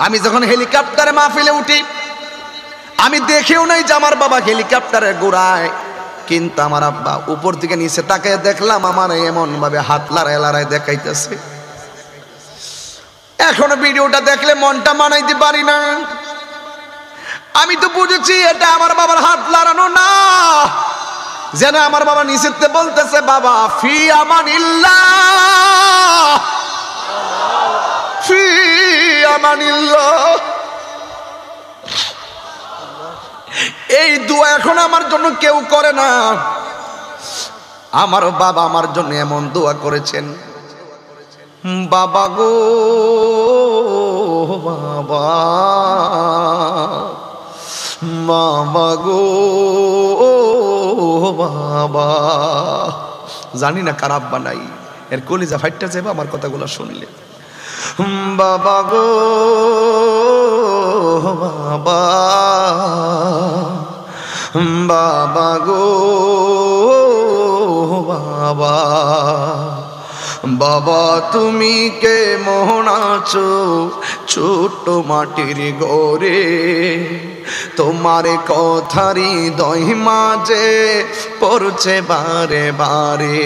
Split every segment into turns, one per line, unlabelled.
আমি যখন হেলিকপ্টারে মাহফিলে উঠি, আমি দেখেও নাই যে আমার বাবা হেলিকপ্টারে ঘোরায়, কিন্তু আমার আব্বা উপর থেকে নিচে তাকায় দেখলাম আমার এমন ভাবে হাত লড়াই লড়াই দেখাইতেছে। এখন ভিডিওটা দেখলে মনটা মানাইতে পারি না। আমি তো বুঝেছি এটা আমার বাবার হাত লড়ানো না, যেন আমার বাবা নিচেতে বলতেছে, বাবা ফি আমানিল্লাহ, ফি আমানিল্লাহ। এই দোয়া এখন আমার জন্য কেউ করে না। আমার বাবা আমার জন্য এমন দোয়া করেছেন, বাবা গো বাবা, বাবা গো বাবা। জানি না কার আব্বা নাই, এর কলিজা ফাইটটা যাবে আমার কথাগুলো শুনলে। বাবা গো বাবা, বাবা গো বাবা, বাবা তুমি কে মোহন আছো ছোট মাটির ঘরে, তোমার কথারি দই মাঝে পড়ছে বারে বারে।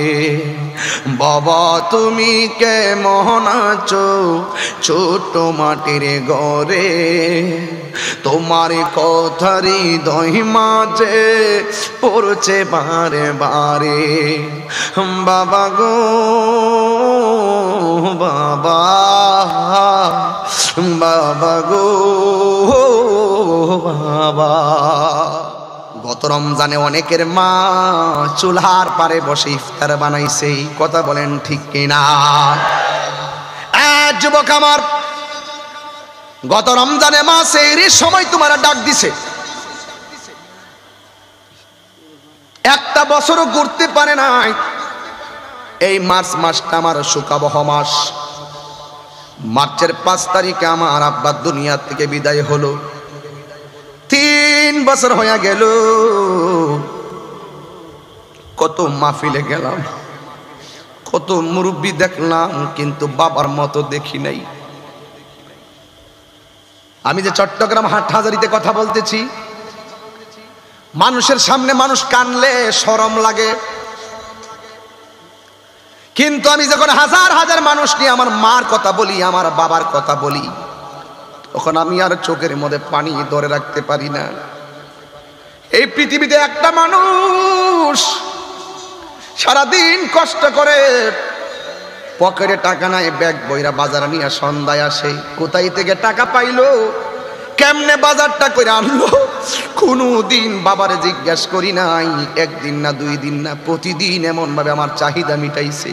বাবা তুমি কে মোহন আছো ছোট মাটির ঘরে, তোমার কথারি দই মাঝে পড়ছে বারে বারে। বাবা গো বাবা, বাবা গো বাবা। গত রমজানে অনেকের মা চুলহার পারে বসে ইফতার বানাইছে, কথা বলেন ঠিক কিনা? যুবক আমার, গত রমজানে মা সেহরির সময় তোমার ডাক দিছে, একটা বছরও ঘুরতে পারে নাই। এই মার্চ মাসটা আমার সুখাবহ মাস। মার্চের 5 তারিখে আমার আব্বা দুনিয়া থেকে বিদায় হলো। 3 বছর হয়ে গেল। কত মাহফিলে গেলাম, কত মুরব্বি দেখলাম, কিন্তু বাবার মতো দেখি নাই। আমি যে চট্টগ্রাম হাটহাজারীতে কথা বলতেছি, মানুষের সামনে মানুষ কানলে শরম লাগে, কিন্তু আমি যখন হাজার হাজার মানুষ নিয়ে আমার মার কথা বলি, আমার বাবার কথা বলি, তখন আমি আর চোখের মধ্যে পানি ধরে রাখতে পারি না। এই পৃথিবীতে একটা মানুষ সারাদিন কষ্ট করে, পকেটে টাকা নাই, ব্যাগ বইরা বাজারে নিয়ে সন্ধ্যায় আসে। কোথায় থেকে টাকা পাইলো, কেমনে বাজারটা করে আনলো, কোনো দিন বাবারে জিজ্ঞাসা করি নাই। 1 দিন না 2 দিন না, প্রতিদিন এমন ভাবে আমার চাহিদা মিটাইছে।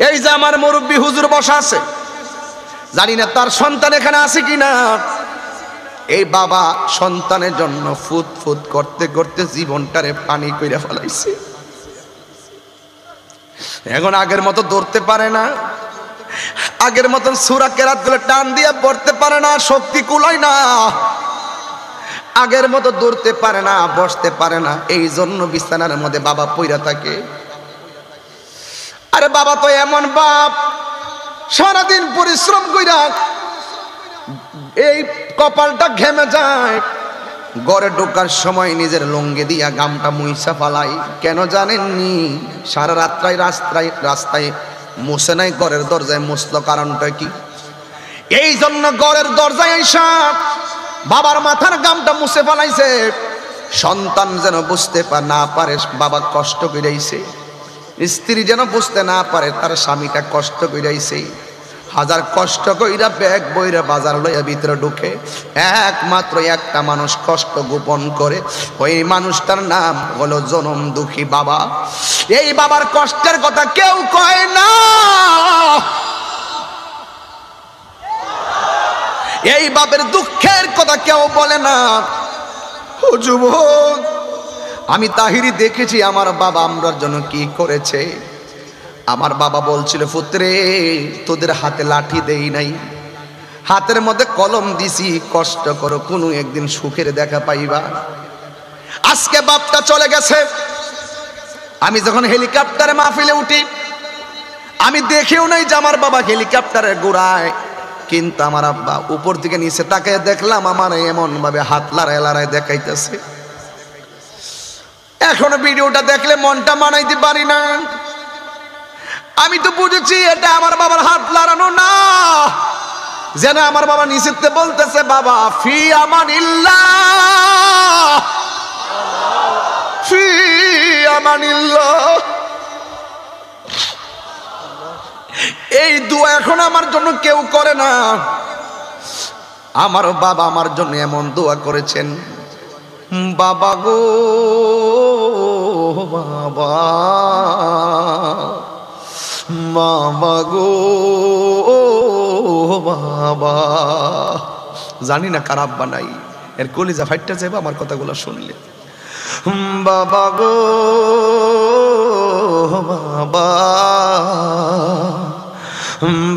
এই যে আমার মুরব্বী হুজুর বসা আছে, জানি না তার সন্তান এখানে আছে কিনা। এই বাবা সন্তানের জন্য ফুট ফুট করতে করতে জীবনটারে পানি কইরা ফেলাইছে। এখন আগের মতো দৌড়তে পারে না, আগের মতন সূরা কেরাত গুলো টান দিয়ে পড়তে পারে না, শক্তি কুলায় না, আগের মতো দৌড়তে পারে না, বসতে পারে না। এই জন্য বিছানার মধ্যে বাবা পইরা থাকে। আরে বাবা তো এমন বাপ, সারাদিন পরিশ্রম কইরা এই কপালটা ঘেমে যায়, ঘরে ঢোকার সময় নিজের লঙ্গি দিয়া গামটা মুইসা ফালাই। কেন জানেননি? সারা রাস্তায় মুছে নাই, ঘরের দরজায় মুছলো। কারণটা কি? এই জন্য ঘরের দরজায় আইসা বাবার মাথার গামটা মুছে ফেলাইছে, সন্তান যেন বুঝতে না পারে বাবা কষ্ট কইরাইছে, স্ত্রী যেন বুঝতে না পারে তার স্বামীটা কষ্ট কইরাইছে। হাজার কষ্ট কইরা ব্যাগ বইরা বাজার লইয়া ভিতরে ঢুকে, একমাত্র একটা মানুষ কষ্ট গোপন করে, ওই মানুষটার নাম হলো জনম দুঃখী বাবা। এই বাবার কষ্টের কথা কেউ কয় না, এই বাপের দুঃখের কথা কেউ বলে না। ও যুবক, আমি তাহিরি দেখেছি আমার বাবা আমরার জন্য কি করেছে। আমার বাবা বলছিল, পুত্রে তোদের হাতে লাঠি দেই নাই, হাতের মধ্যে কলম দিছি, কষ্ট করো, কোনো একদিন সুখের দেখা পাইবা। আজকে বাপটা চলে গেছে। আমি যখন হেলিকপ্টারে মাহফিলে উঠি, আমি দেখেও নাই যে আমার বাবা হেলিকপ্টারে ঘোরায়, কিন্তু আমার আব্বা উপর থেকে নিচে তাকায় দেখলাম আমার এমন ভাবে হাত লড়ায় লড়ায় দেখাইতেছে। এখন ভিডিওটা দেখলে মনটা মানাইতে পারি না। আমি তো বুঝেছি এটা আমার বাবার হাত লড়ানো না, যেন আমার বাবা নিচেতে বলতেছে বাবা ফি আমানিল্লাহ, ফি আমানিল্লাহ। এই দোয়া এখন আমার জন্য কেউ করে না। আমার বাবা আমার জন্য এমন দোয়া করেছেন, বাবা গো বাবা, বাবা গো বাবা। জানি না কার আব্বা নাই, এর কলিজা ফাইটটা যাবে আমার কথাগুলো শুনলে। বাবা গো বাবা,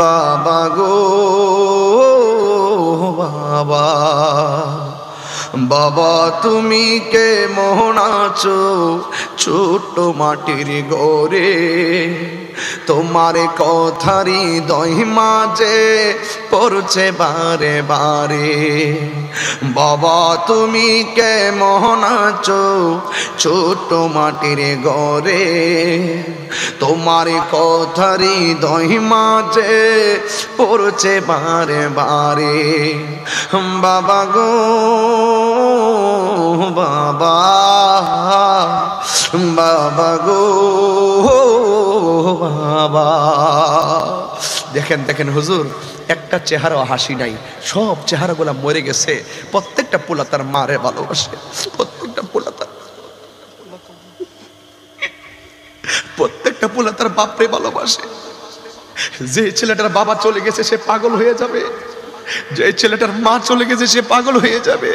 বাবা গো বাবা, বাবা তুমি কে মোহন আছো ছোট মাটির ঘরে, তোমার কথারি দই মাঝে পড়ছে বারে বারে। বাবা তুমি কে মোহন আছো ছোট মাটির ঘরে, তোমার কথারি দই মাঝে পড়ছে বারে বারে। বাবা গো বাবা, বাবা গো বাবা। দেখেন দেখেন হুজুর, একটা চেহারা হাসি নাই, সব চেহারাগুলা মরে গেছে। প্রত্যেকটা পোলা তার মারে ভালোবাসে, প্রত্যেকটা পোলা তার বাপরে ভালোবাসে। যে ছেলেটার বাবা চলে গেছে সে পাগল হয়ে যাবে, যে ছেলেটার মা চলে গেছে সে পাগল হয়ে যাবে।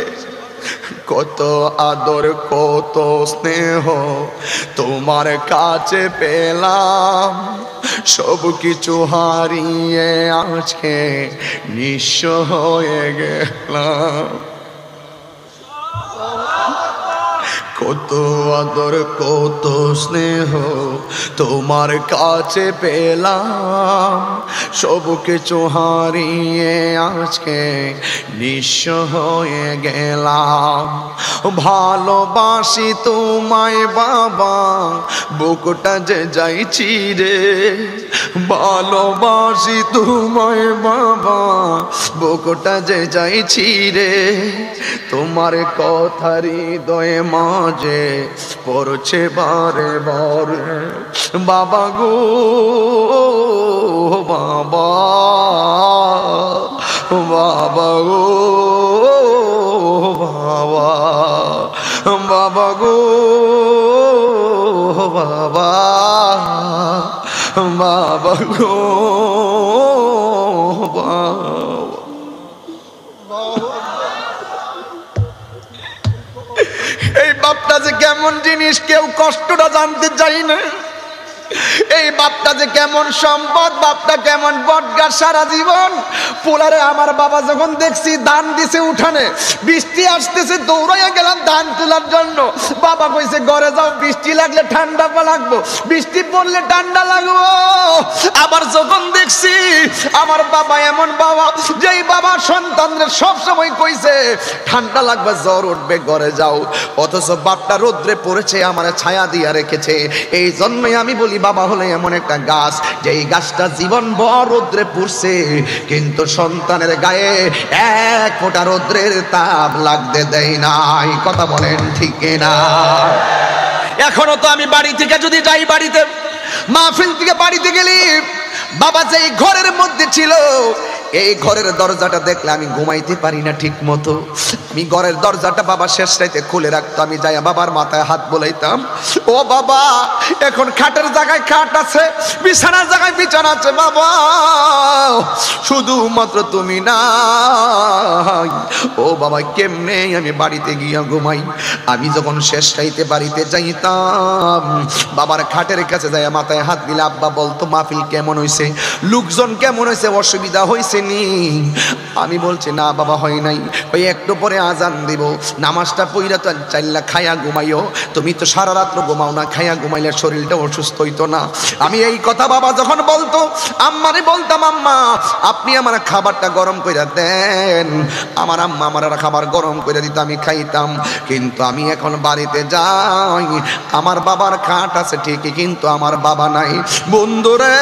কত আদর কত স্নেহ তোমার কাছে পেলাম, সব কিছু হারিয়ে আজকে নিঃস্ব হয়ে গেলাম। কত আদর কত স্নেহ তোমার কাছে পেলাম, সব কিছু হারিয়ে আজকে নিঃস্ব হয়ে গেলাম। ভালোবাসি তোমায় বাবা, বুকটা যে যাইছি রে। ভালোবাসি তোমায় বাবা, বুকটা যে যাইছি রে। তোমার কথা হৃদয়ে মাঝে পড়ছে বারে বারে। বাবা গো বাবা, বাবা গো বাবা, বাবা গো বাবা, বাবা গো বাবা। এই বাপটা যে কেমন জিনিস কেউ কষ্টটা জানতে চাই না। এই বাপটা যে কেমন সম্পদ, বাপটা কেমন বটগাছ সারা জীবন। পোলারে আমার বাবা যখন দেখছি ধান দিছে উঠানে, বৃষ্টি আসতেছে দৌড়াইয়া গেলাম ধান তোলার জন্য। বাবা কইছে ঘরে যাও, বৃষ্টি লাগলে ঠান্ডা লাগবো, বৃষ্টি পড়লে ঠান্ডা লাগবো। আবার যখন দেখছি আমার বাবা এমন বাবা, যেই বাবা সন্তানদের সবসময় কইছে ঠান্ডা লাগবে জ্বর উঠবে ঘরে যাও, অথচ বাপটা রোদ্রে পড়েছে আমার ছায়া দিয়া রেখেছে। এই জন্যই আমি বলি বাবা হলে এমন একটা গাছ, যেই গাছটা জীবন ভর রোদ্রে পড়ছে কিন্তু সন্তানের গায়ে এক ফোঁটা রোদ্রের তাপ লাগতে দেয় নাই। কথা বলেন ঠিক না? এখনো তো আমি বাড়ি থেকে যদি যাই, বাড়িতে মাহফিল থেকে বাড়িতে গেলি, বাবা যেই ঘরের মধ্যে ছিল এই ঘরের দরজাটা দেখলে আমি ঘুমাইতে পারি না ঠিক মতো। আমি ঘরের দরজাটা বাবা শেষ রাইতে খুলে রাখতো, আমি যাই বাবার মাথায় হাত বোলাইতাম, ও বাবা এখন খাটের জায়গায় খাট আছে, বিছানার জায়গায় বিছানা আছে, বাবা শুধুমাত্র তুমি নাই। ও বাবা কেমনে আমি বাড়িতে গিয়া ঘুমাই? আমি যখন শেষ রাইতে বাড়িতে যাইতাম, বাবার খাটের কাছে যাই মাথায় হাত দিলে আব্বা বলতো মাহফিল কেমন হয়েছে, লোকজন কেমন হয়েছে, অসুবিধা হয়েছে হয়েছেনি? আমি বলছি না বাবা হয় নাই। ওই একটু পরে আজান দিব, নামাজটা পইরা তো চাইলা খায়া ঘুমাইও। তুমি তো সারা রাত্র ঘুমাও না, খায়া ঘুমাইলে শরীরটা অসুস্থ হইতো না। আমি এই কথা বাবা যখন বলতো আম্মারে বলতাম, আম্মা আপনি আমার খাবারটা গরম করে দেন। আমার আম্মা আমার খাবার গরম করে দিত, আমি খাইতাম। কিন্তু আমি এখন বাড়িতে যাই, আমার বাবার খাট আছে ঠিকই, কিন্তু আমার বাবা নাই। বন্ধুরে,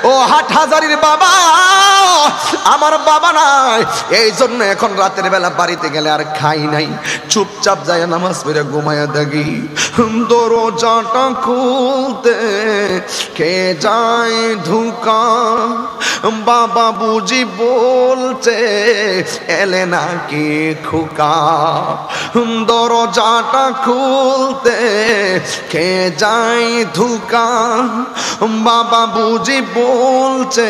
ও হাটহাজারীর বাবা, আমার বাবা নাই। এই জন্য এখন রাতের বেলা বাড়িতে গেলে আর খাই নাই, চুপচাপ যায় নামাজ পড়ে ঘুমায়া থাকি। দরজাটা খুলতে কে যায় ধুকা, বাবা বুঝি বলছে এলে নাকি খোকা। দরজাটা খুলতে কে যায় ধুকা, বাবা বুঝি বলছে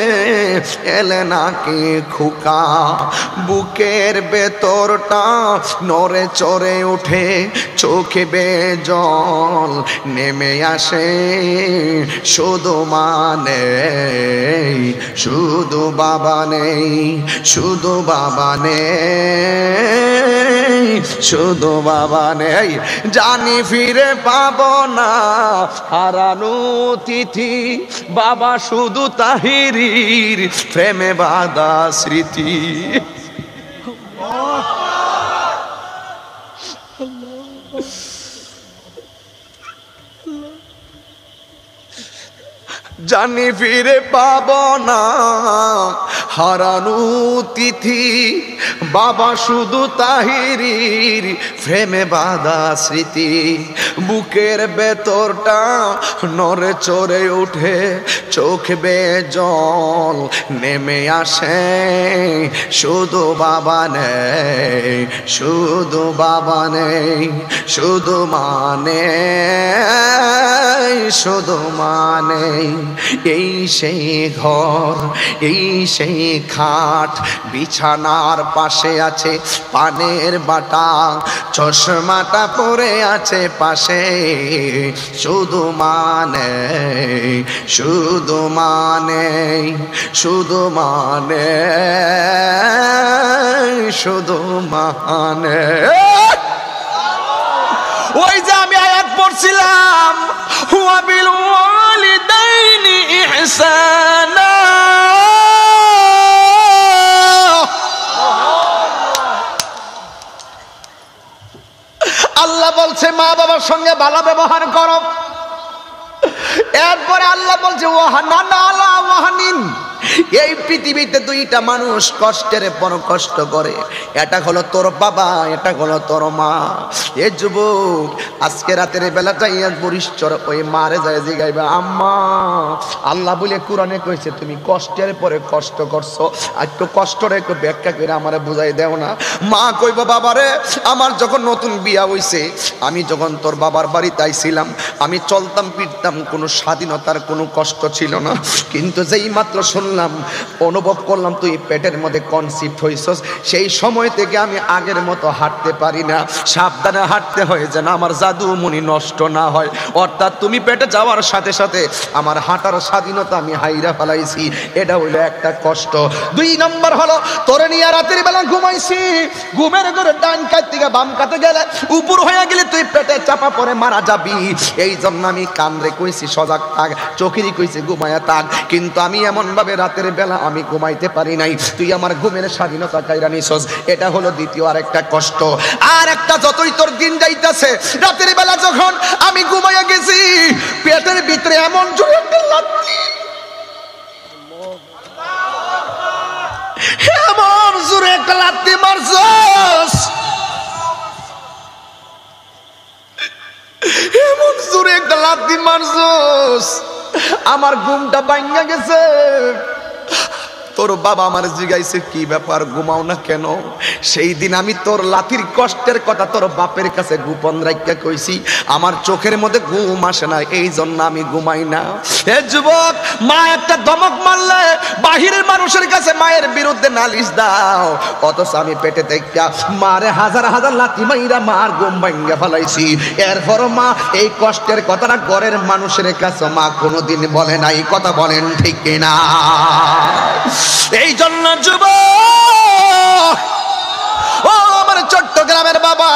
এলে নাকি খোকা। বুকের ভেতরটা নড়ে চড়ে ওঠে, চোখে বেজল নেমে আসে। শুধু মানে শুধু বাবা নেই, শুধু বাবা নেই, শুধু বাবা নেই। জানি ফিরে পাবো না হারানো তিথি, বাবা শুধু তাহিরির প্রেমে বাঁধা স্মৃতি। জানি ফিরে পাবো না হারানো তিথি, বাবা শুধু তাহিরির প্রেমে বাঁধা স্মৃতি। বুকের ভেতরটা নড়ে চড়ে উঠে, চোখ বেজল নেমে আসে। শুধু বাবা নেই, শুধু বাবা নেই, শুধু মানে শুধু মানে। এই সেই ঘর, এই সেই খাট, বিছানার পাশে আছে পানের বাটা, চশমাটা পরে আছে পাশে। শুধু মানে শুধু মানে শুধু মানে শুধু মানে। ওই যে আমি আয়াত পড়ছিলাম, হুয়া বিল ওয়ালিদাইনি ইহসানা। আল্লাহ বলছে মা বাবার সঙ্গে ভালো ব্যবহার করো। এরপরে আল্লাহ বলছে ওয়াহানানা আলা ওয়াহানিন। এই পৃথিবীতে দুইটা মানুষ কষ্টের পর কষ্ট করে, এটা হলো তোর বাবা, এটা হলো তোর মা। এ যুবক, আজকে রাতের বেলা যাইয়া বরিষ্ঠর ওই মারে যায় জিগাইবে, আম্মা আল্লাহ বলে কোরআনে কইছে তুমি কষ্টের পরে কষ্ট করছো, একটু কষ্টটা একটু ব্যাখ্যা করে আমারে বুঝাই দেও না। মা কইব, বাবারে আমার যখন নতুন বিয়া হইছে, আমি যখন তোর বাবার বাড়িতে আইছিলাম, আমি চলতাম ফিরতাম, কোনো স্বাধীনতার কোনো কষ্ট ছিল না। কিন্তু যেই মাত্র শুনলাম, অনুভব করলাম তুই পেটের মধ্যে কনসিপ্ট হইছস, সেই সময় থেকে আমি আগের মতো হাঁটতে পারি না। সাবধানে হাঁটতে হয় যেন আমার জাদু মনি নষ্ট না হয়। অর্থাৎ তুমি পেটে যাওয়ার সাথে সাথে আমার হাঁটার স্বাধীনতা আমি হাইরা ফেলাইছি, এটা হইলো একটা কষ্ট। 2 নম্বর হলো তোরে নিয়ে রাতের বেলা ঘুমাইছি, ঘুমের ঘরে ডান কাত থেকে বাম কাতে গেলে উপর হয়ে গেলে তুই পেটে চাপা পড়ে মারা যাবি। এই জন্য আমি কানরে কইছি সজাগ থাক, চোখেরই কইছি ঘুমায়া থাক। কিন্তু আমি এমন ভাবে রাতের বেলা আমি ঘুমাইতে পারি নাই, তুই আমার ঘুমের স্বাধীনতা কাইরা নিছস, এটা হলো দ্বিতীয় আরেকটা কষ্ট। আর একটা, যতই তোর দিন যাইতেছে, রাতের বেলা যখন আমি ঘুমাইয়া গেছি, পেটের ভিতরে এমন জোরে একটা লাথি, এমন জোরে একটা লাথি মারছস, এমন জোরে একটা লাথি মারছস, আমার ঘুমটা ভাঙা গেছে। তোর বাবা আমার জিগাইছে কি ব্যাপার ঘুমাও না কেন? সেই দিন আমি তোর লাথির কষ্টের কথা তোর বাপের কাছে গোপন রাখিয়া কইছি, আমার চোখের মধ্যে ঘুম আসে না, এই জন্য আমি ঘুমাই না। এ যুবক, মা একটা ধমক মারলে বাহিরের মানুষের কাছে মায়ের বিরুদ্ধে নালিশ দাও, অথচ আমি পেটে দেখা মারে হাজার হাজার লাথি মাইরা মার ঘুম ভাঙ্গা ফেলাইছি। এরপর মা এই কষ্টের কথাটা ঘরের মানুষের কাছে মা কোনোদিন বলে নাই। কথা বলেন ঠিক কিনা? এই জন্য যুবক, ও আমার চট্টগ্রামের বাবা,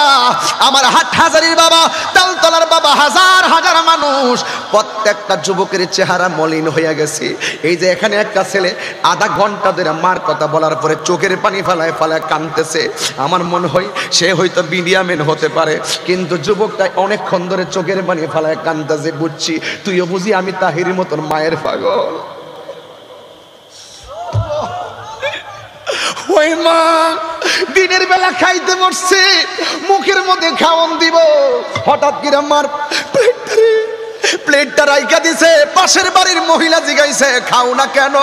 আমার হাটহাজারীর বাবা, তালতলার বাবা, হাজার হাজার মানুষ, প্রত্যেকটা যুবকের চেহারা মলিন হয়ে গেছে। এই যে এখানে একটা ছেলে আধা ঘন্টা ধরে মার কথা বলার পরে চোখের পানি ফেলায় ফেলায় কাঁদতেছে। আমার মনে হয় সে হয়তো মিডিয়ামেন হতে পারে, কিন্তু যুবকটা অনেকক্ষণ ধরে চোখের পানি ফেলায় কাঁদতেছে। বুঝছি তুইও বুঝি আমি তাহির মতন মায়ের পাগল। ওই মা দিনের বেলা খাইতে বসছে, মুখের মধ্যে খাওয়ান দিব, হঠাৎ করে আমার প্লেটটা রাইখা দিছে। পাশের বাড়ির মহিলা জিগাইছে খাও না কেন?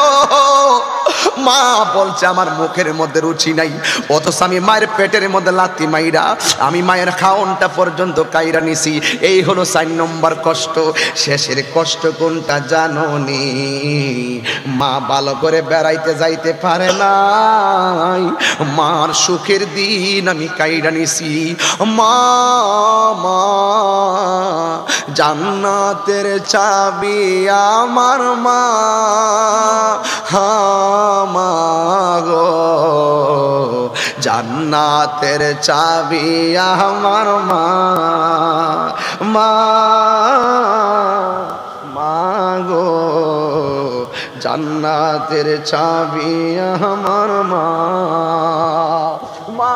মা বলছে আমার মুখের মধ্যে রুচি নাই, অথচ আমি মায়ের পেটের মধ্যে লাথি মাইরা আমি মায়ের খাওনটা পর্যন্ত কাইরা নিছি। এই হলো 4 নম্বর কষ্ট। শেষের কষ্ট কোনটা জানোনি? মা ভালো করে বেড়াইতে যাইতে পারে নাই, মার সুখের দিন আমি কাইরা নিছি। মা মা জান্নাতের চাবি আমার মা, মা গো জান্নাতের চাবি আমার মা, মা মা গো জান্নাতের চাবি আমার মা। মা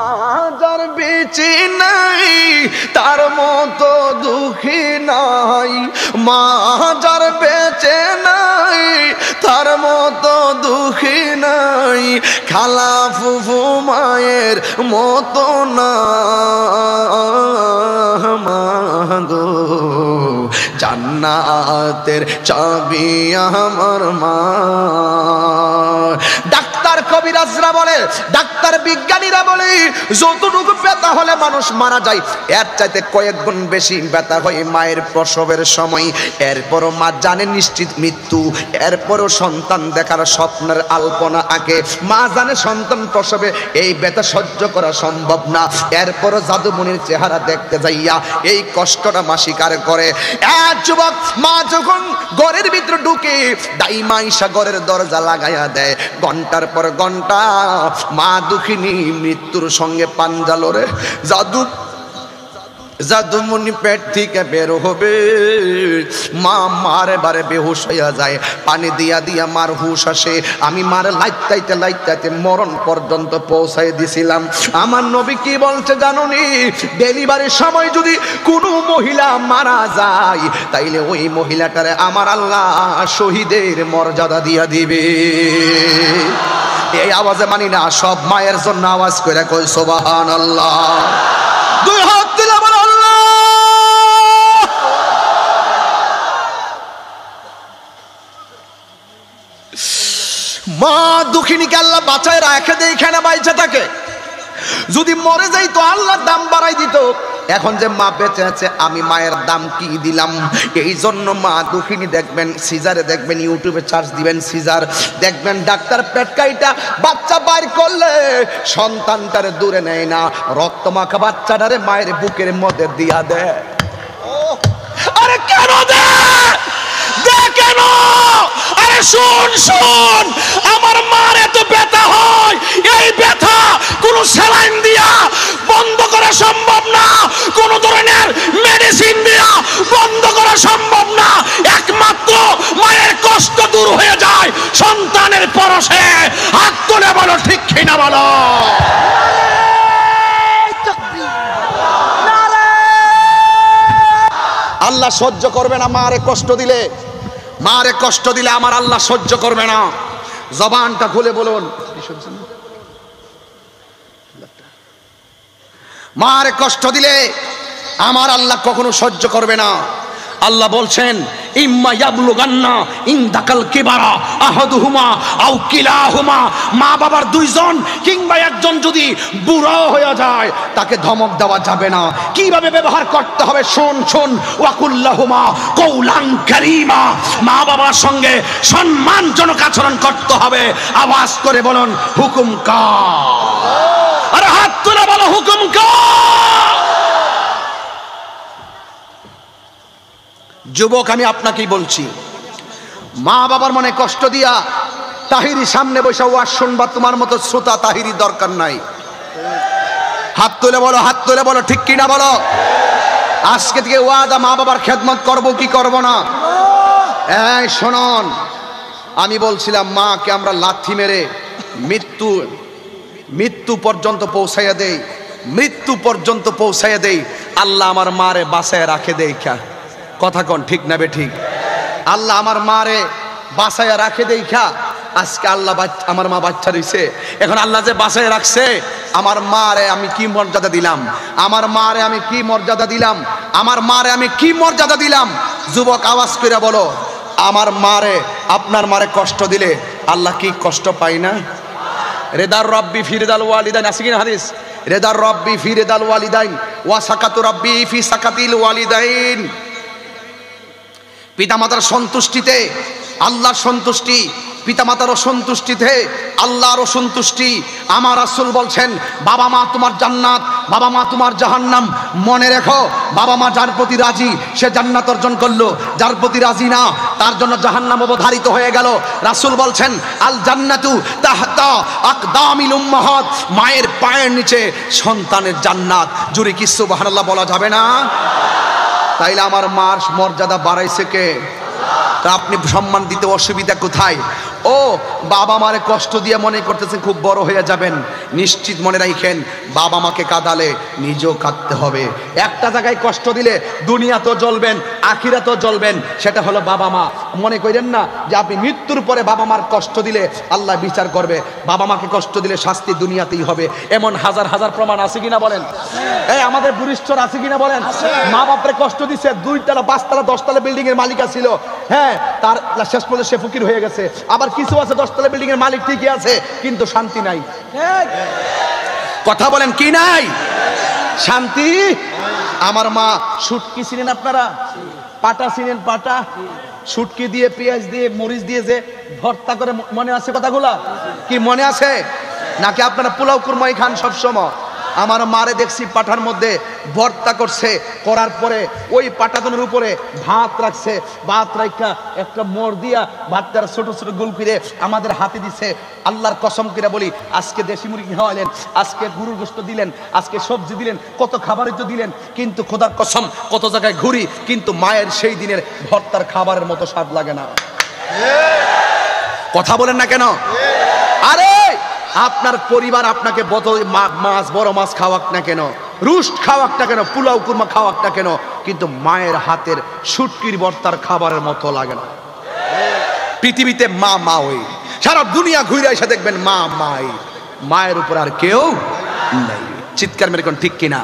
যার বেঁচে নাই তার মতো দুঃখী নাই, মা যার বেঁচে নাই তার মতো দুঃখী নাই, খালা ফুফু মায়ের মতো না। মা গো জান্নাতের চাবি আমার মা। ডাক্তার কবিরাজরা বলে, ডাক্তার বিজ্ঞানীরা বলে, যতটুকু ব্যথা হলে মানুষ মারা যায় এর চাইতে কয়েক গুণ বেশি ব্যথা হয় মায়ের প্রসবের সময়। এরপরও মা জানে নিশ্চিত মৃত্যু, এরপরও সন্তান দেখার স্বপ্নের আলপনা আঁকে। মা জানে সন্তান প্রসবে এই ব্যথা সহ্য করা সম্ভব না, এরপরও জাদুমণির চেহারা দেখতে যাইয়া এই কষ্টটা মা স্বীকার করে। এক যুবক মা যখন ঘরের ভিতরে ঢুকে দাইমা ঈশা ঘরের দরজা লাগাইয়া দেয়, ঘন্টার পর ঘন্টা মা দুঃখিনী মৃত্যুর সঙ্গে পাঞ্জা লড়ে। জাদুমণি পেট থেকে বের হবে, মা মারে বারে বেহুশ হইয়া যায়। পানি দিয়া দিয়া মার হুশ আসে। আমি মার লাইতাইতে লাইতাইতে মরণ পর্যন্ত পৌঁছাই দিছিলাম। আমার নবী কি বলছে জানুনি? ডেলিভারির সময় যদি কোনো মহিলা মারা যায় তাইলে ওই মহিলাটারে আমার আল্লাহ শহীদের মর্যাদা দিয়া দিবে। এই আওয়াজে মানি না, সব মায়ের জন্য আওয়াজ করে কই সুবহানাল্লাহ। দুই হাত দিলে বলো আল্লাহ। মা দুঃখিনীকে আল্লাহ বাঁচায় রাখে দেয়, এখানে বাইচে থাকে। যদি মরে যাই তো আল্লাহ দাম বাড়াই দিত। এখন যে মা বেঁচে আছে আমি মায়ের দাম কি দিলাম? এই জন্য মা দুঃখিনী দেখবেন সিজারে, দেখবেন ইউটিউবে সার্চ দিবেন সিজার, দেখবেন ডাক্তার পেট কাইটা বাচ্চা বাইর করলে সন্তানটারে দূরে নেয় না, রক্ত মাখা বাচ্চাটারে মায়ের বুকের মধ্যে দিয়া দেয়। আরে কেন দে কেন? আরে শুন শুন, আমার মার এত ব্যথা হয়, এই ব্যথা কোন স্যালাইন দিয়া বন্ধ করা সম্ভব না, কোন ধরনের মেডিসিন দিয়া বন্ধ করা সম্ভব না। একমাত্র মায়ের কষ্ট দূর হয়ে যায় সন্তানের পরশে। হাত তুলে বলো ঠিক কিনা বলো। আল্লাহ সহ্য করবে না মারে কষ্ট দিলে, মারে কষ্ট দিলে আমার আল্লাহ সহ্য করবে না। জবানটা খুলে বলুন, মারে কষ্ট দিলে আমার আল্লাহ কখনো সহ্য করবে না। আল্লাহ বলছেন ইম্মা ইয়াবলুগান্না ইনদাকাল কিবারা আহাদুহুমা আও কিলাহুমা, মা বাবার দুইজন কিংবা একজন যদি বুড়া হয়ে যায় তাকে ধমক দেওয়া যাবে না। কিভাবে ব্যবহার করতে হবে শুন শুন। ওয়াকুল্লাহুমা কওলান কারীমা, মা বাবার সঙ্গে সম্মানজনক আচরণ করতে হবে। আওয়াজ করে বলুন হুকুম কা। আরে হাত তুলে বলো হুকুম কা। যুবক আমি আপনাকেই বলছি, মা বাবার মনে কষ্ট দিয়া তাহিরি সামনে বসে ওয়াজ শুনবা, তোমার মতো শ্রোতা তাহিরি দরকার নাই। হাত তুলে বলো, হাত তুলে বলো, ঠিক কিনা বলো। আজকে থেকে ওয়াদা, মা বাবার খেদমত করব কি করব না? এই শোনন, আমি বলছিলাম মাকে আমরা লাথি মেরে মৃত্যু পর্যন্ত পৌঁছাইয়া দেই, মৃত্যু পর্যন্ত পৌঁছাইয়া দেই। আল্লাহ আমার মারে বাঁচায় রাখে দেই। কথা কন ঠিক না বে ঠিক? আল্লাহ আমার মারে বাঁচাইয়া রাখে দেই। আজকে আল্লাহ আমার মা বাচ্চা রইছে, এখন আল্লাহ যে বাঁচায় রাখছে, আমার মারে আমি কি মর্যাদা দিলাম, আমার মারে আমি কি মর্যাদা দিলাম, আমার মারে আমি কি মর্যাদা দিলাম। যুবক আওয়াজ করে বলো, আমার মারে, আপনার মারে কষ্ট দিলে আল্লাহ কি কষ্ট পাই না? রেদার রব্বি ফিরদাল ওয়ালিদাইন, আছে কিনা হাদিস? রেদার রব্বি ফিরদাল ওয়ালিদাইন ওয়া সাকাতু রব্বি ফি সাকাতিল ওয়ালিদাইন। পিতামাতার সন্তুষ্টিতে আল্লাহর সন্তুষ্টি, পিতামাতারও সন্তুষ্টিতে আল্লাহরও সন্তুষ্টি। আমার রাসূল বলছেন, বাবা মা তোমার জান্নাত, বাবা মা তোমার জাহান্নাম। মনে রেখো, বাবা মা যার প্রতি রাজি সে জান্নাত অর্জন করলো, যার প্রতি রাজি না তার জন্য জাহান্নাম অবধারিত হয়ে গেল। রাসূল বলছেন, আল জান্নাতু তাহতা আকদামিল উম্মাহাত, মায়ের পায়ের নিচে সন্তানের জান্নাত। জোরে কি সুবহানাল্লাহ বলা যাবে না? তাইলে আমার মার মর্যাদা বাড়াইছে কে? তা আপনি সম্মান দিতে অসুবিধা কোথায়? ও বাবা মারে কষ্ট দিয়ে মনে করতেছেন খুব বড় হয়ে যাবেন। নিশ্চিত মনে রাখেন, বাবা মাকে কাঁদালে নিজেও কাঁদতে হবে। একটা জায়গায় কষ্ট দিলে দুনিয়া তো জ্বলবেন, আখিরা তো জ্বলবেন, সেটা হলো বাবা মা। মনে করেন না যে আপনি মৃত্যুর পরে বাবা মার কষ্ট দিলে আল্লাহ বিচার করবে। বাবা মাকে কষ্ট দিলে শাস্তি দুনিয়াতেই হবে। এমন হাজার হাজার প্রমাণ আছে কিনা বলেন? এই আমাদের বুরিশ্বর আছে কিনা বলেন? মা বাপরে কষ্ট দিচ্ছে, 2 তলা 5 তলা 10 তলা বিল্ডিং এর মালিক ছিল, হ্যাঁ, তার শেষ পর্যন্ত সে ফকির হয়ে গেছে। আবার কিছু আছে 10 তলা বিল্ডিং এর মালিক ঠিকই আছে, কিন্তু শান্তি নাই। কথা বলেন কি নাই? শান্তি। আমার মা শুটকি চিনেন আপনারা? পাটা চিনেন? পাটা শুটকি দিয়ে পেঁয়াজ দিয়ে মরিচ দিয়ে যে ভর্তা করে, মনে আছে কথাগুলা? কি মনে আছে? নাকি আপনারা পোলাও কুরমাই খান সব সময়? আমার মারে দেখছি পাঠার মধ্যে ভর্তা করছে, করার পরে ওই পাটাতনের উপরে ভাত রাখছে, ভাত রাখা একটা মোড় দিয়া ভাতটার ছোট ছোট গোল করে আমাদের হাতে দিছে। আল্লাহর কসম করে বলি, আজকে দেশি মুরগি খাওয়ালেন, আজকে গরুর গোশত দিলেন, আজকে সবজি দিলেন, কত খাবারই তো দিলেন, কিন্তু খোদার কসম কত জায়গায় ঘুরি, কিন্তু মায়ের সেই দিনের ভর্তার খাবারের মতো স্বাদ লাগে না। কথা বলেন না কেন? আরে আপনার পরিবার আপনাকে মাছ, বড় মাছ খাওয়াক না কেন, রুস্ট খাওয়াক না কেন, পোলাও কুরমা খাওয়াক না কেন, কিন্তু মায়ের হাতের শুটকির ভর্তার খাবারের মতো লাগে না। পৃথিবীতে মা মা ওই, সারা দুনিয়া ঘুরে এসে দেখবেন মা মাই, মায়ের উপর আর কেউ নাই। চিৎকার মেরে কোন ঠিক কিনা?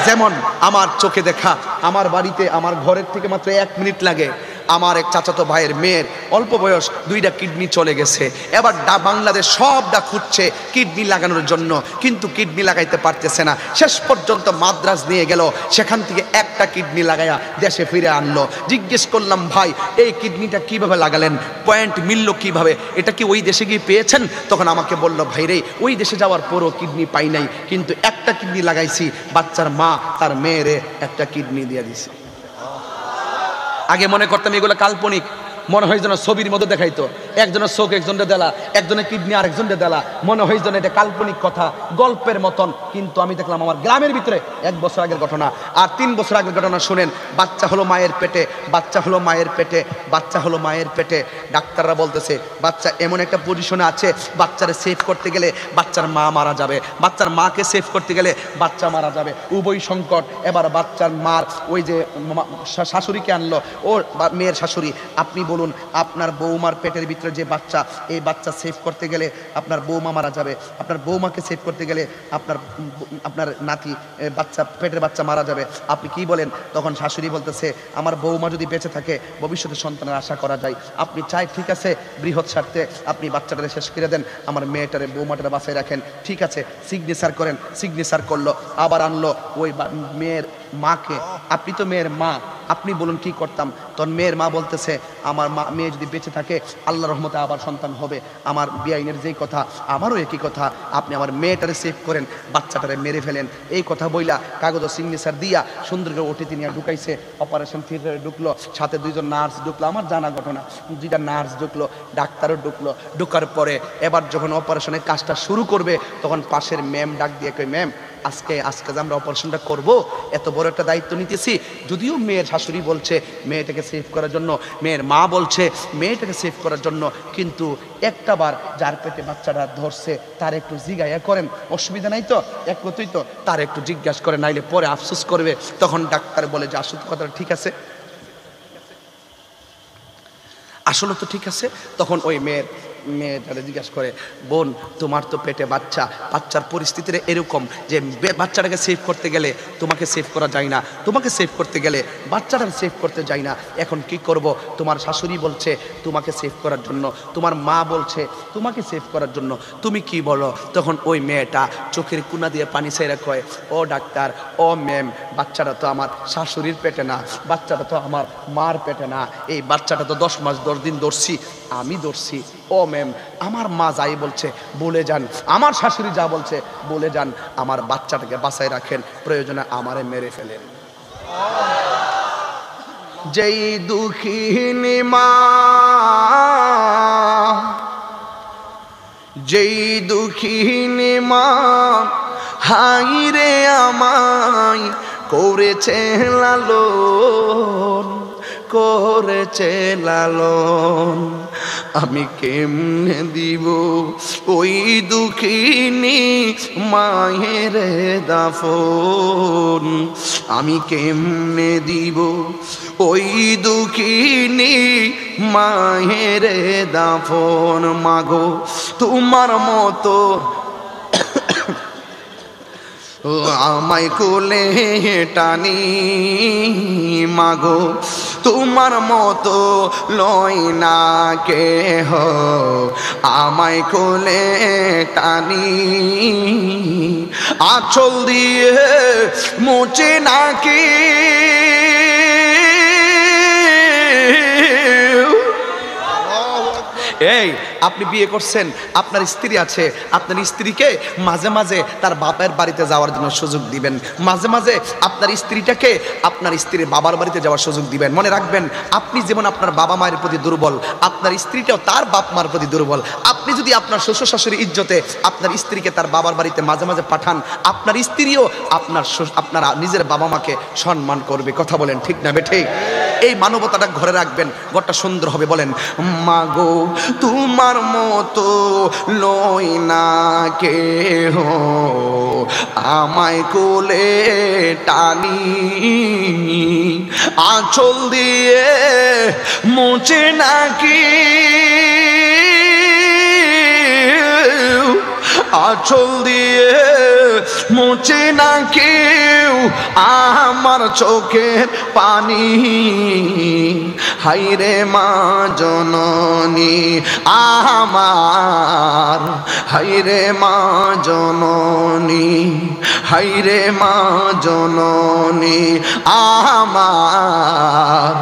যেমন আমার চোখে দেখা, আমার বাড়িতে আমার ঘরের থেকে মাত্র 1 মিনিট লাগে, আমার এক চাচাতো ভাইয়ের মেয়ের অল্প বয়স 2টা কিডনি চলে গেছে। এবার বাংলাদেশ সবটা খুঁজছে কিডনি লাগানোর জন্য, কিন্তু কিডনি লাগাইতে পারতেছে না। শেষ পর্যন্ত মাদ্রাজ নিয়ে গেল, সেখান থেকে একটা কিডনি লাগাইয়া দেশে ফিরে আনলো। জিজ্ঞেস করলাম, ভাই এই কিডনিটা কিভাবে লাগালেন, পয়েন্ট মিলল কিভাবে, এটা কি ওই দেশে গিয়ে পেয়েছেন? তখন আমাকে বলল, ভাই রে, ওই দেশে যাওয়ার পরও কিডনি পাই নাই, কিন্তু একটা কিডনি লাগাইছি, বাচ্চার মা তার মেয়েরে একটা কিডনি দিয়ে দিছে। আগে মনে করতাম এগুলো কাল্পনিক, মনে হয় যেন ছবির মধ্যে দেখাইতো, একজনের চোখ একজনের দেলা, একজনের কিডনি আর একজনের দেলা, মনে হয় যেন এটা কাল্পনিক কথা, গল্পের মতন। কিন্তু আমি দেখলাম আমার গ্রামের ভিতরে 1 বছর আগের ঘটনা আর 3 বছর আগের ঘটনা। শুনেন, বাচ্চা হলো মায়ের পেটে, বাচ্চা হলো মায়ের পেটে, বাচ্চা হলো মায়ের পেটে। ডাক্তাররা বলতেছে বাচ্চা এমন একটা পজিশনে আছে, বাচ্চারে সেভ করতে গেলে বাচ্চার মা মারা যাবে, বাচ্চার মাকে সেভ করতে গেলে বাচ্চা মারা যাবে, উভয় সংকট। এবার বাচ্চার মার ওই যে শাশুড়িকে আনলো, ওর মেয়ের শাশুড়ি, আপনি বলুন আপনার বৌমার পেটের ভিতরে যে বাচ্চা, এই বাচ্চা সেভ করতে গেলে আপনার বৌমা মারা যাবে, আপনার বৌমাকে সেভ করতে গেলে আপনার নাতি বাচ্চা, পেটের বাচ্চা মারা যাবে, আপনি কি বলেন? তখন শাশুড়ি বলতেছে, আমার বৌমা যদি বেঁচে থাকে ভবিষ্যতে সন্তানের আশা করা যায়, আপনি চাই ঠিক আছে বৃহৎ স্বার্থে আপনি বাচ্চাটারে শেষ করে দেন, আমার মেয়েটারে বৌমাটারে বাঁচাই রাখেন, ঠিক আছে সিগনেচার করেন। সিগনেচার করলো, আবার আনলো ওই মেয়ের মাকে, আপনি তো মেয়ের মা, আপনি বলুন কি করতাম? তখন মেয়ের মা বলতেছে, আমার মেয়ে যদি বেঁচে থাকে আল্লাহ রহমতে আবার সন্তান হবে। আমার বিআইনের যেই কথা আমারও একই কথা, আপনি আমার মেয়েটারে সেভ করেন, বাচ্চাটারে মেরে ফেলেন। এই কথা বইলা কাগজ সিগনেচার দিয়া সুন্দর করে ওটিতে নিয়ে ঢুকাইছে। অপারেশন থিয়েটারে ঢুকলো, সাথে 2 জন নার্স ঢুকলো, আমার জানা ঘটনা। 2টা নার্স ঢুকলো, ডাক্তারও ঢুকলো। ঢুকার পরে এবার যখন অপারেশনের কাজটা শুরু করবে তখন পাশের ম্যাম ডাক দিয়ে কই, ম্যাম আজকে যে আমরা অপারেশনটা করব, এত বড় একটা দায়িত্ব নিতেছি, যদিও মেয়ের শাশুড়ি বলছে মেয়েটাকে সেভ করার জন্য, মেয়ের মা বলছে মেয়েটাকে সেভ করার জন্য, কিন্তু একটা বার যার পেটে বাচ্চাটা ধরছে তার একটু জিজ্ঞাসা করেন, অসুবিধা নাই তো, এক কথাই তো, তার একটু জিজ্ঞাসা করে, নাইলে পরে আফসোস করবে। তখন ডাক্তার বলে যে আসলে কথাটা ঠিক আছে, আসলে তো ঠিক আছে। তখন ওই মেয়েটারে জিজ্ঞাসা করে, বোন তোমার তো পেটে বাচ্চা, বাচ্চার পরিস্থিতিটা এরকম যে বাচ্চাটাকে সেভ করতে গেলে তোমাকে সেভ করা যায় না, তোমাকে সেভ করতে গেলে বাচ্চাটাকে সেভ করতে যায় না, এখন কি করব? তোমার শাশুড়ি বলছে তোমাকে সেভ করার জন্য, তোমার মা বলছে তোমাকে সেভ করার জন্য, তুমি কি বলো? তখন ওই মেয়েটা চোখের কোনা দিয়ে পানি ছেড়ে কয়, ও ডাক্তার, ও ম্যাম, বাচ্চাটা তো আমার শাশুড়ির পেটে না, বাচ্চাটা তো আমার মার পেটে না, এই বাচ্চাটা তো 10 মাস 10 দিন ধরছি, আমি ধরছি। ও ম্যাম, আমার মা যাই বলছে বলে যান, আমার শাশুড়ি যা বলছে বলে যান, আমার বাচ্চাটাকে বাঁচায় রাখেন, প্রয়োজনে আমারে মেরে ফেলেন। যেই দুঃখিনী মা, যেই দুঃখিনী মা হাই রে আমায় করেছে লালন, করেছে লালন, আমি কেমনে দিব ওই দুঃখিনী মায়ের দাফন, আমি কেমনে দিব ওই দুঃখিনী মায়ের দাফন। মাগো তোমার মতো আমায় কোলে টানি, মাগো তোমার মতো লয় না কেহ আমায় কোলে টানি, আঁচল দিয়ে মুছে নাকি এই আপনি বিয়ে করছেন, আপনার স্ত্রী আছে, আপনার স্ত্রীকে মাঝে মাঝে তার বাপের বাড়িতে যাওয়ার জন্য সুযোগ দিবেন, মাঝে মাঝে আপনার স্ত্রীটাকে আপনার স্ত্রীর বাবার বাড়িতে যাওয়ার সুযোগ দিবেন। মনে রাখবেন, আপনি যেমন আপনার বাবা মায়ের প্রতি দুর্বল, আপনার স্ত্রীটাও তার বাপ মার প্রতি দুর্বল। আপনি যদি আপনার শ্বশুর শাশুড়ির ইজ্জতে আপনার স্ত্রীকে তার বাবার বাড়িতে মাঝে মাঝে পাঠান, আপনার স্ত্রীও আপনার নিজের বাবা মাকে সম্মান করবে। কথা বলেন ঠিক না বেঠিক? এই মানবতাটা ঘরে রাখবেন, ঘরটা সুন্দর হবে। বলেন, মাগো তোমার মতো লয় না কেহ আমায় কোলে টানি, আঁচল দিয়ে মুছে নাকি, আঁচল দিয়ে মুছে না কেউ আমার চোখের পানি, হাইরে মা জননী আমার, হাইরে মা জননী, হাইরে মা জননী আমার,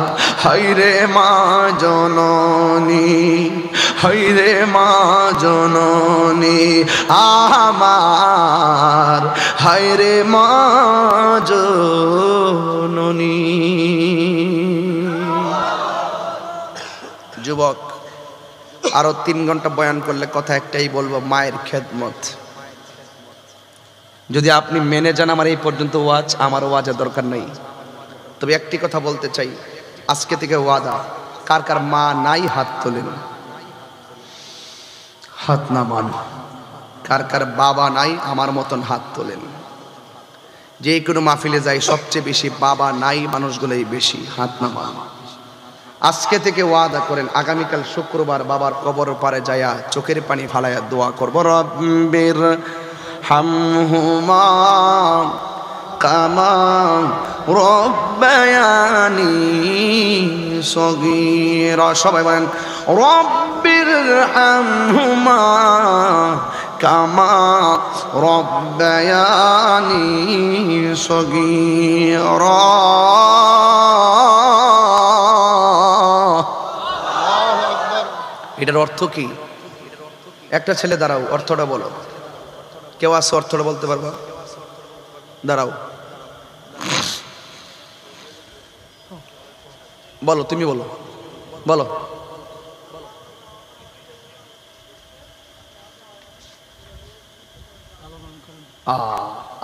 হাইরে মা জননী, হাইরে মা জননী আমার, হায়রে মা জননী। যুবক, আরো 3 ঘন্টা বয়ান করলে কথা একটাই বলবো, মায়ের খেদমত। যদি আপনি মেনে যান আমার এই পর্যন্ত ওয়াজ, আমার ওয়াজের দরকার নেই। তবে একটি কথা বলতে চাই, আজকে থেকে ওয়াদা, কার কার মা নাই হাত তোলেন, হাত নামান। কার কার বাবা নাই আমার মতন হাত তোলেন। যে কোনো মাহফিলে যাই সবচেয়ে বেশি বাবা নাই মানুষগুলোই বেশি, হাত নামান। আজকে থেকে ওয়াদা করেন, আগামীকাল শুক্রবার বাবার কবর পারে যায়া চোখের পানি ফালাইয়া দোয়া করব, রব্বির হামহুমা কামা রব্বায়ানি সগীরা। সবাই বলেন, রব্বির হামহুমা কামা রব্বায়ানি সগীরা। এটার অর্থ কি? একটা ছেলে দাঁড়াও, অর্থটা বলো। কেউ আছে অর্থটা বলতে পারবা? দাঁড়াও, বলো, তুমি বলো, বলো।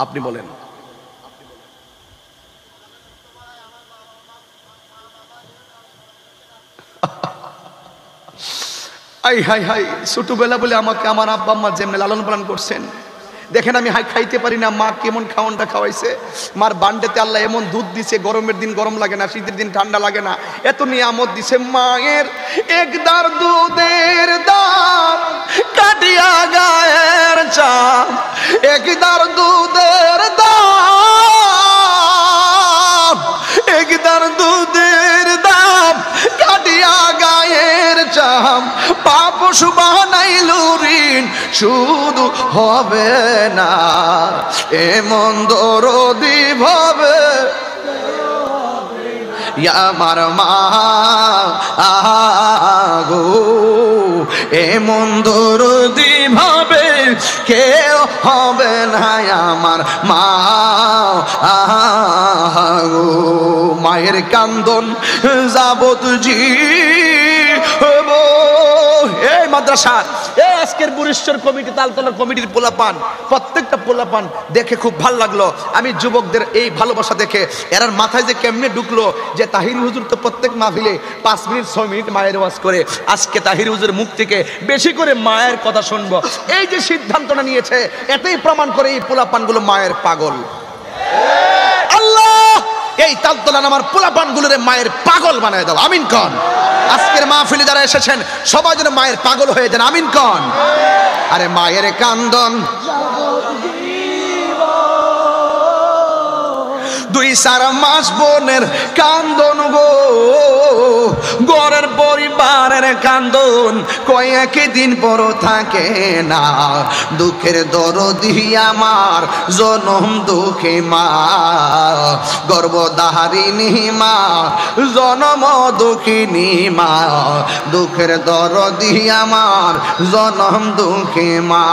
আপনি বলেন। আই হাই হাই, ছোটবেলা বলে আমাকে আমার আব্বা আম্মা যেমন লালন পালন করছেন, দেখেন আমি খাইতে পারি না, মা কেমন খাওয়ানটা খাওয়াইছে। মার বান্ডেতে আল্লাহ এমন দুধ দিছে, গরমের দিন গরম লাগে না, শীতের দিন ঠান্ডা লাগে না, এত নিয়ামত দিছে। মায়ের একদার দুধের দাম কাটিয়া গায়ের চাম, একদার দুধের দাম, একদার দুধের দাম কাটিয়া গায়ের চাম। পাপ সুবানাইলু ঋণ শুধু হবে না, এমন দরদি ভাবে আমার মা গো, এমন দরদি ভাবে কেউ হবে না আমার মা গো। মায়ের কান্দন যাবত জীবো। এই মাদ্রাসা, এই আজকের বুড়িশ্বর কমিটি, তালতলা কমিটির পোলাপান, প্রত্যেকটা পোলাপান দেখে খুব ভালো লাগলো। আমি যুবকদের এই ভালোবাসা দেখে এরার মাথায় যে কেমনে ঢুকলো যে তাহির হুজুর তো প্রত্যেক মাহফিলে 5 মিনিট 6 মিনিট মায়ের ওয়াজ করে, আজকে তাহির হুজুরের মুখ থেকে বেশি করে মায়ের কথা শুনবো। এই যে সিদ্ধান্তটা নিয়েছে, এতেই প্রমাণ করে এই পোলাপানগুলো মায়ের পাগল। আল্লাহ এই তালতলার আমার পোলাপানগুলোরে মায়ের পাগল বানায় দাও, আমিন কন। আজকের মাহফিলে যারা এসেছেন সবাই যেন মায়ের পাগল হয়ে যান, আমিন কন। আরে মায়ের কান্দন 2-4 মাস বোনের কান্দন গো, ঘরের পরিবারের কান্দন কয়েক দিন বড় থাকে না। দুঃখের দরদি আমার জনম দুঃখী মা, গর্ভধারিণী মা, জনম দুঃখিনী মা। দুঃখের দরদি আমার জনম দুঃখী মা,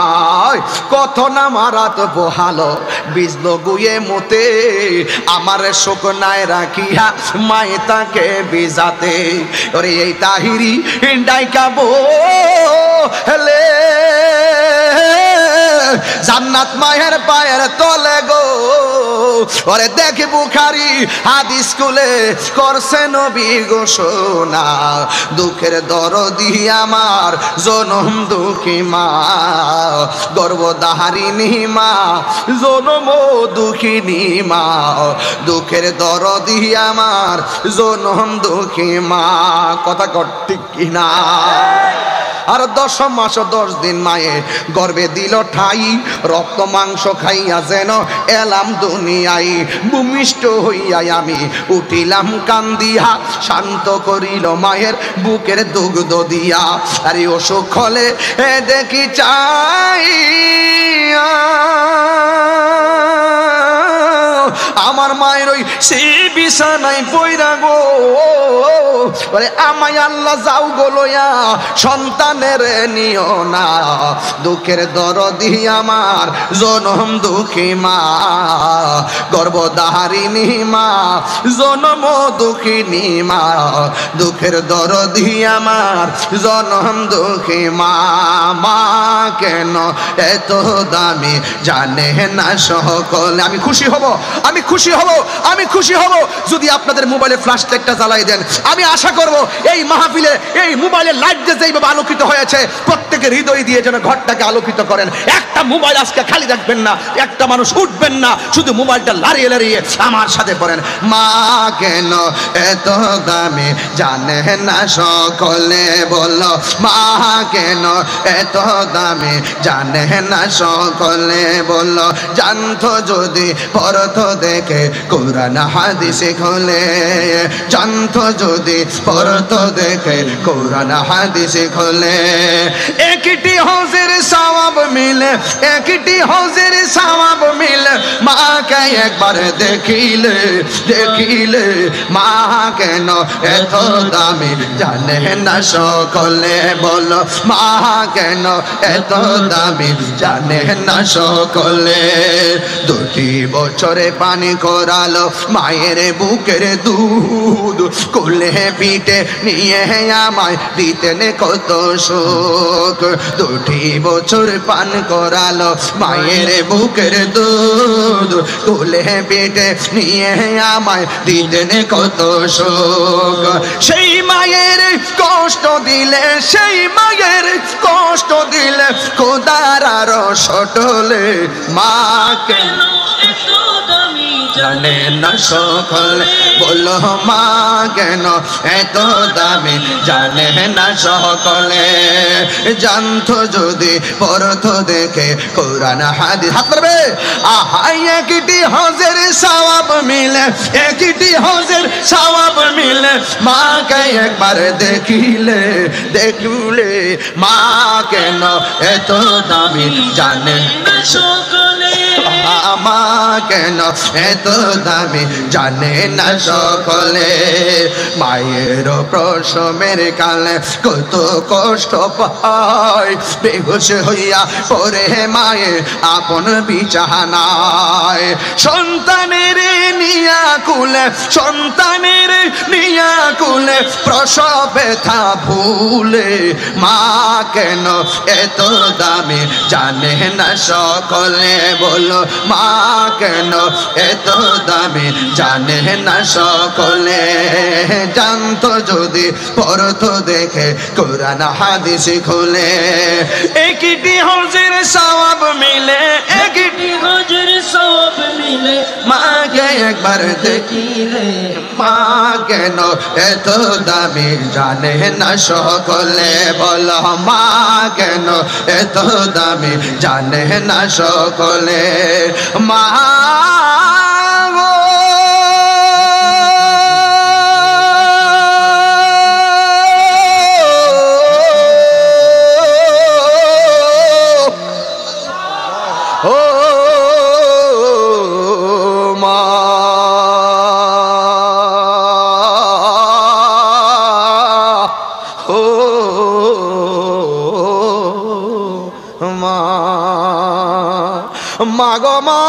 কত না মারাত বহালো বিজল গুয়ে মতে, আমার শুকনায় রাখিয়া মায়ে তাকে বিজাতে। ওরে এই তাহিরি ডাইকাবো হেলে জান্নাত মায়ের পায়ের তলে গো। ওরে দেখি বুখারী হাদিস স্কুলে করছে নবী ঘোষণা, দুঃখের দরদি আমার জনম দুঃখী মা, গর্ভধারিণী মা, জনম দুঃখিনী মা। দুঃখের দরদি আমার জনম দুঃখী মা, কথা ঠিক কিনা? আর 10 মাস 10 দিন মায়ে গর্ভে দিল ঠাই, রক্ত মাংস খাইয়া যেন এলাম দুনিয়ায়। ভূমিষ্ঠ হইয়া আমি উঠিলাম কান্দিয়া, শান্ত করিল মায়ের বুকের দুগ্ধ দিয়া। আরে অসুখ হলে দেখি চাই আমার মায়ের ওই সেই বিছানায় পইরা গো। বলে আমায় আল্লাহ যাও গো লইয়া সন্তানের নিও না। দুঃখের দরদি আমার জনম দুঃখী মা, গর্ভধারিণী মা, জনম দুঃখিনী মা। দুঃখের দরদি আমার জনম দুঃখী মা। মা কেন এত দামি জানে না সকলে। আমি খুশি হব, আমি খুশি হব, আমি খুশি হব যদি আপনাদের মোবাইলে ফ্ল্যাশ লাইটটা জ্বালাই দেন। আমি আশা করব এই মাহফিলে এই মোবাইলের লাইট যে যেভাবে আলোকিত হয়েছে, প্রত্যেকের হৃদয় দিয়ে যেন ঘরটাকে আলোকিত করেন। একটা মোবাইল আজকে খালি রাখবেন না, একটা মানুষ উঠবেন না, শুধু মোবাইলটা লাড়িয়ে লাড়িয়ে আমার সাথে পড়েন, মা কেন এত দামি জানে না সকলে। বললো মা কেন এত দামি জানে না সকলে। বললো জানতো যদি পরতো দেখে কোরআন হাদিসে খোলে, জানতো যদি পড়তো দেখে কোরআন হাদিসে খোলে। একটি হজের সওয়াব মিলে, একটি হজের সওয়াব মিলে, মাকে একবার দেখিলে, দেখিলে মা কেন এত দামি জানে না সকলে, বলো মা কেন এত দামি জানে না সকলে। 2 বছরে পানি করালো মায়ের বুকের দুধ, কোলে পিঠে নিয়ে আমায় দিতেন কত সুখ। 2 বছর পান করালো মায়ের বুকের দুধ, কোলে পিঠে নিয়ে আমায় দিতেন কত সুখ। সেই মায়ের কষ্ট দিলে, সেই মায়ের কষ্ট দিলে খোদার আরো সটলে, মা কেন জানে না সকলে, বলো মা কেন এত দামি জানে না সকলে। জানতো যদি পড়তো দেখে কোরআন হাদিস, হাত পারবে। আহাই একটি হজের সওয়াব মিলে, একটি হজের সওয়াব মিলে, মাকে একবার দেখিলে, দেখলে মা কেন এত দামি জানে না সকলে, মা কেন এত দামি জানে না সকলে। মায়ের প্রসবের কালে কত কষ্ট পায়, বেহুশ হইয়া পড়ে মায়ে আপন বিছানায়। সন্তানের নিয়া কুলে, সন্তানের নিয়া কুলে প্রসব ব্যথা ভুলে, মা কেন এত দামি জানে না সকলে, বলো মা কেন এত দামি জানে না সকলে। জানতো যদি পড়তো দেখে কোরআন হাদিস খুলে, একটি হজের সওয়াব মিলে, একটি হজের সওয়াব মিলে, মাকে একবার দেখিলে মা কেন এত দামি জানে না সকলে, বলো মা কেন এত দামি জানে না সকলে। মা মাগো মা,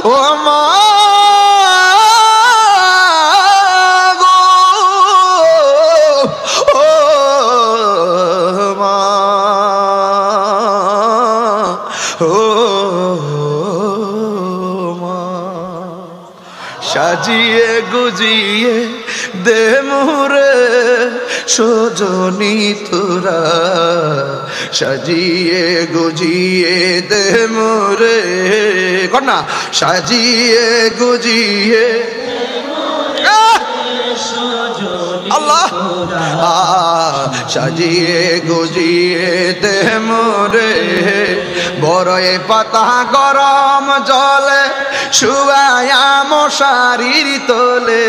ও মা গো, ও মা, ও মা। সাজিয়ে গুজিয়ে দে মোরে সজনী তোরা, সাজিয়ে গুজিয়ে দে মোরে, কন্যা সাজিয়ে গুজিয়ে আল্লাহ, সাজিয়ে গুজিয়ে দে মোরে, বড়ই পাতা গরম জলে শুয়ায়া মশারির তোলে,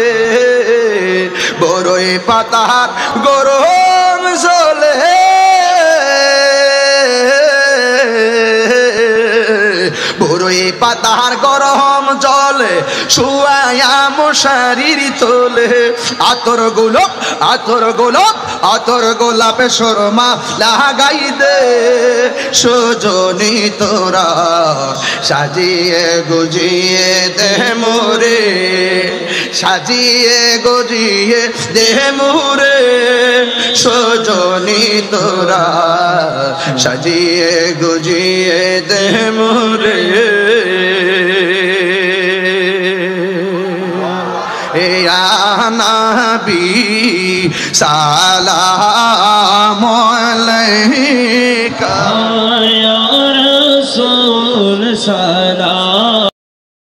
বড়ই পাতার গরম জলে, বড়ই পাতার গরম জলে শুয়ায়া মশারির তোলে। আতর গোলাপ, আতর গোলাপ, আতর গোলাপে শর্মা লাগাই দে সজনী তোরা, সাজিয়ে গুজিয়ে দে মোরে, সাজিয়ে গুজিয়ে দে মোরে সজনী তোরা, সাজিয়ে গুজিয়ে দে মোরে। ইয়া নবী সালাম আলাইকা, ইয়া